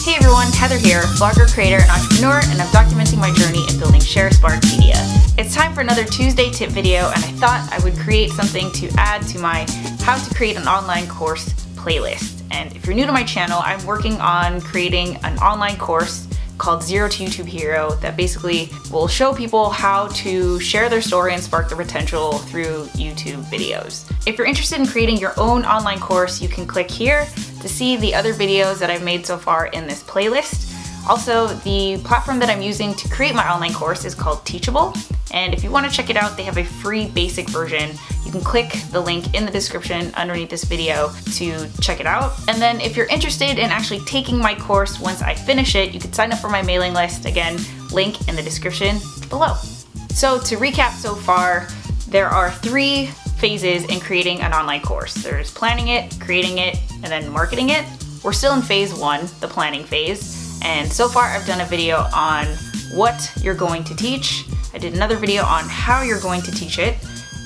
Hey everyone, Heather here, blogger, creator, and entrepreneur, and I'm documenting my journey in building Sharespark Media. It's time for another Tuesday tip video, and I thought I would create something to add to my How to Create an Online Course playlist. And if you're new to my channel, I'm working on creating an online course called Zero to YouTube Hero that basically will show people how to share their story and spark their potential through YouTube videos. If you're interested in creating your own online course, you can click here to see the other videos that I've made so far in this playlist. Also, the platform that I'm using to create my online course is called Teachable, and if you want to check it out, they have a free basic version. You can click the link in the description underneath this video to check it out. And then if you're interested in actually taking my course once I finish it, you can sign up for my mailing list. Again, link in the description below. So to recap so far, there are 3 phases in creating an online course. There's planning it, creating it, and then marketing it. We're still in phase 1, the planning phase. And so far I've done a video on what you're going to teach. I did another video on how you're going to teach it.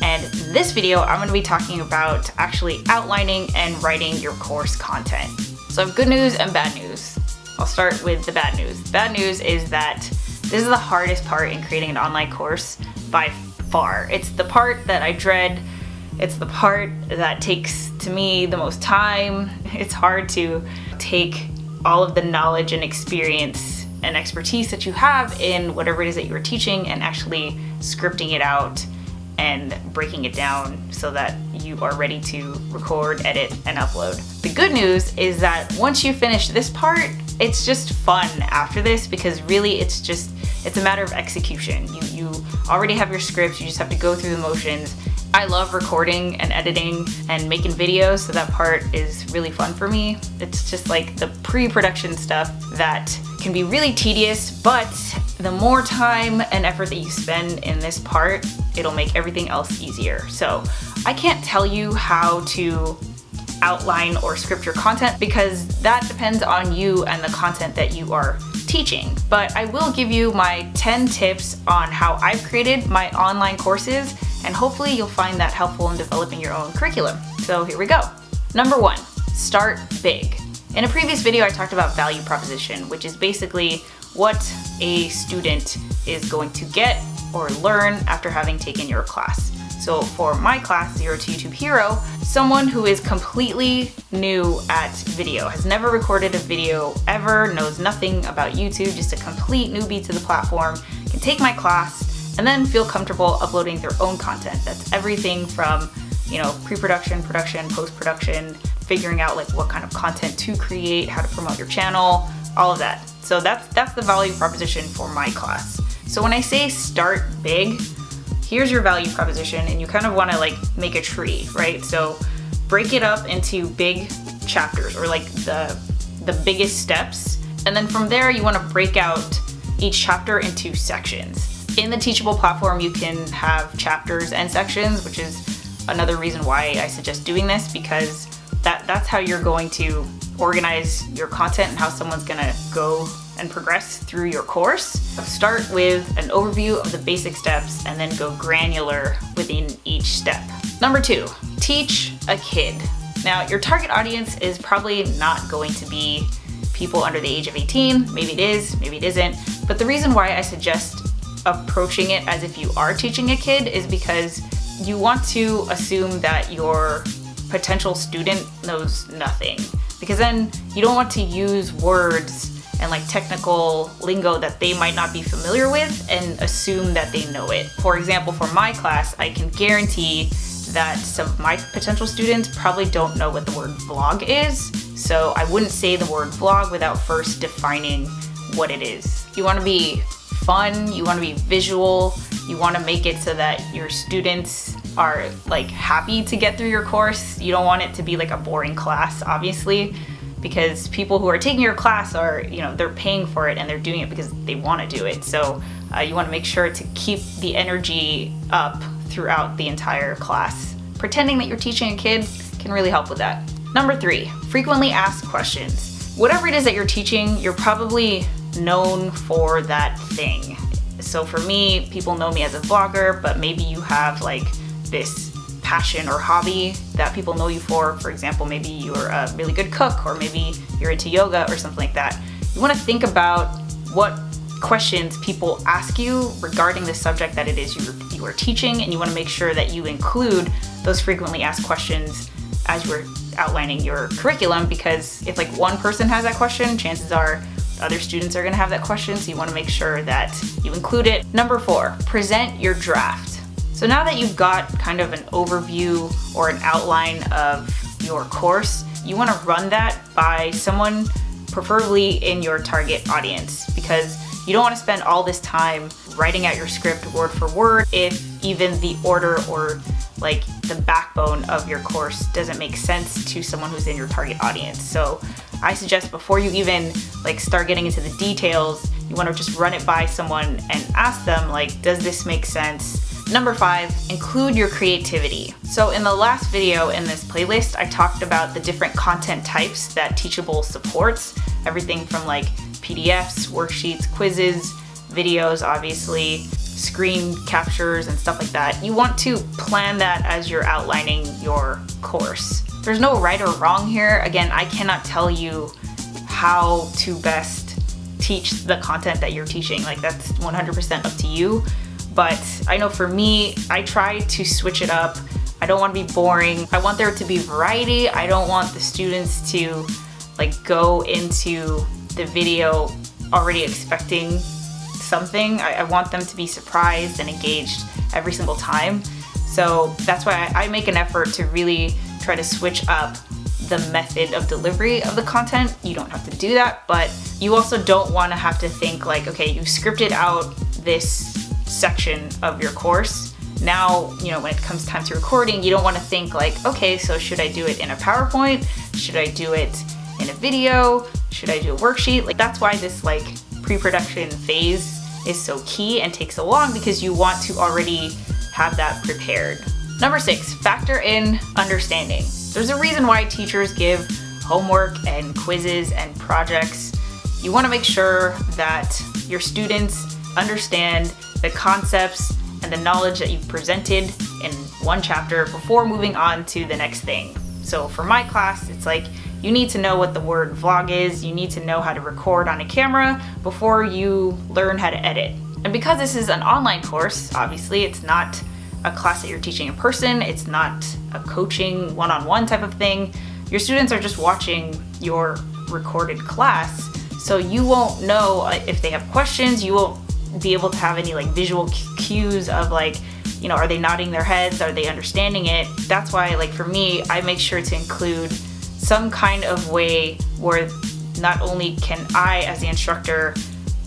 And in this video, I'm going to be talking about actually outlining and writing your course content. So I have good news and bad news. I'll start with the bad news. The bad news is that this is the hardest part in creating an online course by far. It's the part that I dread. It's the part that takes, to me, the most time. It's hard to take all of the knowledge and experience and expertise that you have in whatever it is that you're teaching and actually scripting it out and breaking it down so that you are ready to record, edit, and upload. The good news is that once you finish this part, it's just fun after this, because really it's a matter of execution. You already have your scripts, you just have to go through the motions. I love recording and editing and making videos, so that part is really fun for me. It's just like the pre-production stuff that can be really tedious, but the more time and effort that you spend in this part, it'll make everything else easier. So I can't tell you how to outline or script your content, because that depends on you and the content that you are teaching. But I will give you my 10 tips on how I've created my online courses, and hopefully you'll find that helpful in developing your own curriculum. So here we go. Number 1, start big. In a previous video, I talked about value proposition, which is basically what a student is going to get or learn after having taken your class. So for my class, Zero to YouTube Hero, someone who is completely new at video, has never recorded a video ever, knows nothing about YouTube, just a complete newbie to the platform, can take my class and then feel comfortable uploading their own content. That's everything from, pre-production, production, post-production, figuring out like what kind of content to create, how to promote your channel, all of that. So that's the value proposition for my class. So when I say start big, here's your value proposition, and you kind of want to like make a tree, right? So break it up into big chapters, or like the biggest steps. And then from there, you want to break out each chapter into sections. In the Teachable platform, you can have chapters and sections, which is another reason why I suggest doing this, because that's how you're going to organize your content and how someone's gonna go and progress through your course. So start with an overview of the basic steps and then go granular within each step. Number 2, teach a kid. Now, your target audience is probably not going to be people under the age of 18. Maybe it is, maybe it isn't. But the reason why I suggest approaching it as if you are teaching a kid is because you want to assume that your potential student knows nothing, because then you don't want to use words and like technical lingo that they might not be familiar with and assume that they know it. For example, for my class, I can guarantee that some of my potential students probably don't know what the word vlog is, so I wouldn't say the word vlog without first defining what it is. You want to be fun, you want to be visual, you want to make it so that your students are like happy to get through your course. You don't want it to be like a boring class, obviously, because people who are taking your class are, they're paying for it and they're doing it because they want to do it. So you want to make sure to keep the energy up throughout the entire class. Pretending that you're teaching a kid can really help with that. Number 3, frequently asked questions. Whatever it is that you're teaching, you're probably known for that thing. So for me, people know me as a vlogger, but maybe you have like this passion or hobby that people know you for. For example, maybe you're a really good cook, or maybe you're into yoga or something like that. you want to think about what questions people ask you regarding the subject that it is you are teaching, and you want to make sure that you include those frequently asked questions as you're outlining your curriculum, because if like one person has that question, chances are other students are going to have that question, so you want to make sure that you include it. Number 4, present your draft. So now that you've got kind of an overview or an outline of your course, you want to run that by someone preferably in your target audience, because you don't want to spend all this time writing out your script word for word if even the order or like the backbone of your course doesn't make sense to someone who's in your target audience. So I suggest before you even like start getting into the details, you want to just run it by someone and ask them like, does this make sense? Number 5, include your creativity. So in the last video in this playlist, I talked about the different content types that Teachable supports. Everything from like PDFs, worksheets, quizzes, videos, obviously, screen captures and stuff like that. You want to plan that as you're outlining your course. There's no right or wrong here. Again, I cannot tell you how to best teach the content that you're teaching. Like that's 100% up to you. But I know for me, I try to switch it up. I don't want to be boring. I want there to be variety. I don't want the students to like go into the video already expecting something. I want them to be surprised and engaged every single time. So that's why I make an effort to really try to switch up the method of delivery of the content. You don't have to do that, but you also don't want to have to think like, okay, you scripted out this section of your course. Now, you know, when it comes time to recording, you don't want to think like, okay, so should I do it in a PowerPoint? Should I do it in a video? Should I do a worksheet? Like that's why this like pre-production phase is so key and takes so long, because you want to already have that prepared. Number 6, factor in understanding. There's a reason why teachers give homework and quizzes and projects. You want to make sure that your students understand the concepts and the knowledge that you've presented in one chapter before moving on to the next thing. So for my class, it's like you need to know what the word vlog is, you need to know how to record on a camera before you learn how to edit. And because this is an online course, obviously it's not a class that you're teaching in person, it's not a coaching one-on-one type of thing. Your students are just watching your recorded class, so you won't know if they have questions, you won't be able to have any like visual cues of like, you know, are they nodding their heads, are they understanding it? That's why like for me, I make sure to include some kind of way where not only can I as the instructor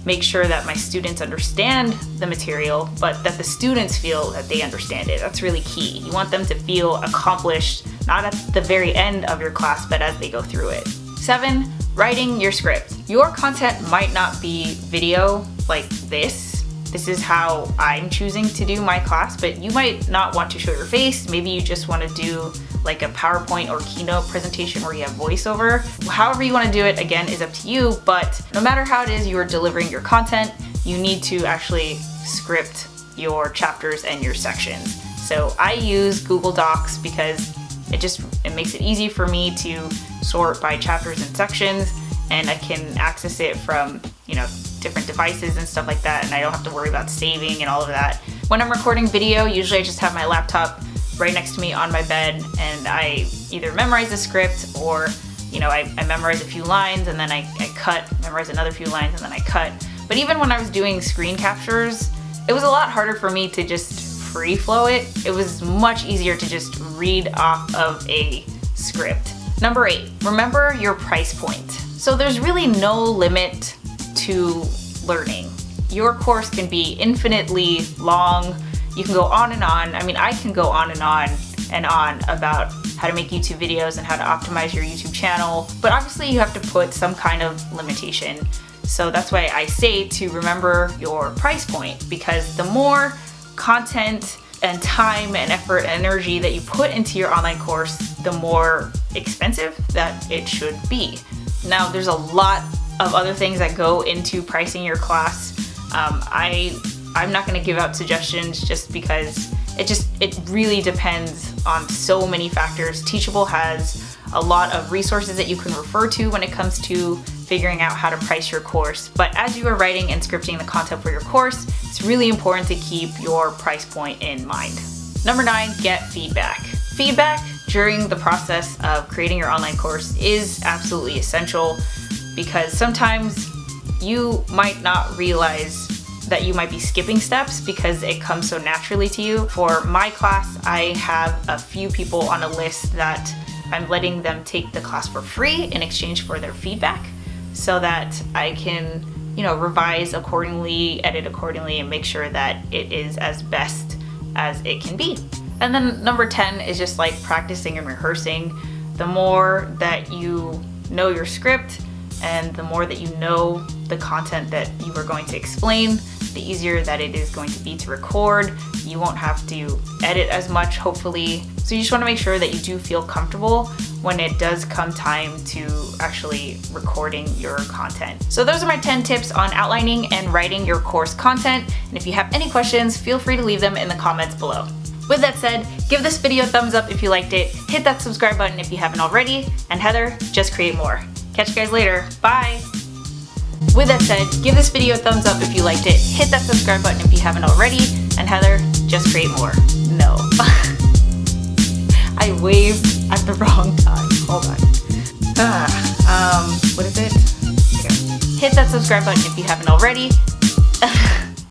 make sure that my students understand the material, but that the students feel that they understand it. That's really key. You want them to feel accomplished, not at the very end of your class, but as they go through it. 7, writing your script. Your content might not be video like this. This is how I'm choosing to do my class, but you might not want to show your face. Maybe you just want to do like a PowerPoint or keynote presentation where you have voiceover. However you want to do it, again, is up to you, but no matter how it is you are delivering your content, you need to actually script your chapters and your sections. So I use Google Docs because it makes it easy for me to sort by chapters and sections, and I can access it from, you know, different devices and stuff like that, and I don't have to worry about saving and all of that. When I'm recording video, usually I just have my laptop right next to me on my bed, and I either memorize the script or, you know, I memorize a few lines and then I cut, memorize another few lines and then I cut. But even when I was doing screen captures, it was a lot harder for me to just free flow it. It was much easier to just read off of a script. Number 8, remember your price point. So there's really no limit to learning. Your course can be infinitely long. You can go on and on. I mean, I can go on and on about how to make YouTube videos and how to optimize your YouTube channel, but obviously you have to put some kind of limitation. So that's why I say to remember your price point, because the more content and time and effort and energy that you put into your online course, the more expensive that it should be. Now, there's a lot of other things that go into pricing your class. I'm not going to give out suggestions just because it really depends on so many factors. Teachable has a lot of resources that you can refer to when it comes to figuring out how to price your course. But as you are writing and scripting the content for your course, it's really important to keep your price point in mind. Number 9, get feedback. Feedback during the process of creating your online course is absolutely essential, because sometimes you might not realize that you might be skipping steps because it comes so naturally to you. For my class, I have a few people on a list that I'm letting them take the class for free in exchange for their feedback, so that I can, revise accordingly, edit accordingly, and make sure that it is as best as it can be. And then number 10 is just like practicing and rehearsing. The more that you know your script and the more that you know the content that you are going to explain, the easier that it is going to be to record. You won't have to edit as much, hopefully. So you just want to make sure that you do feel comfortable when it does come time to actually recording your content. So those are my 10 tips on outlining and writing your course content. And if you have any questions, feel free to leave them in the comments below. With that said, give this video a thumbs up if you liked it, hit that subscribe button if you haven't already, and Heather, just create more. Catch you guys later. Bye! With that said, give this video a thumbs up if you liked it, hit that subscribe button if you haven't already, and Heather, just create more. No. I waved at the wrong time. Hold on. What is it? Here. Hit that subscribe button if you haven't already,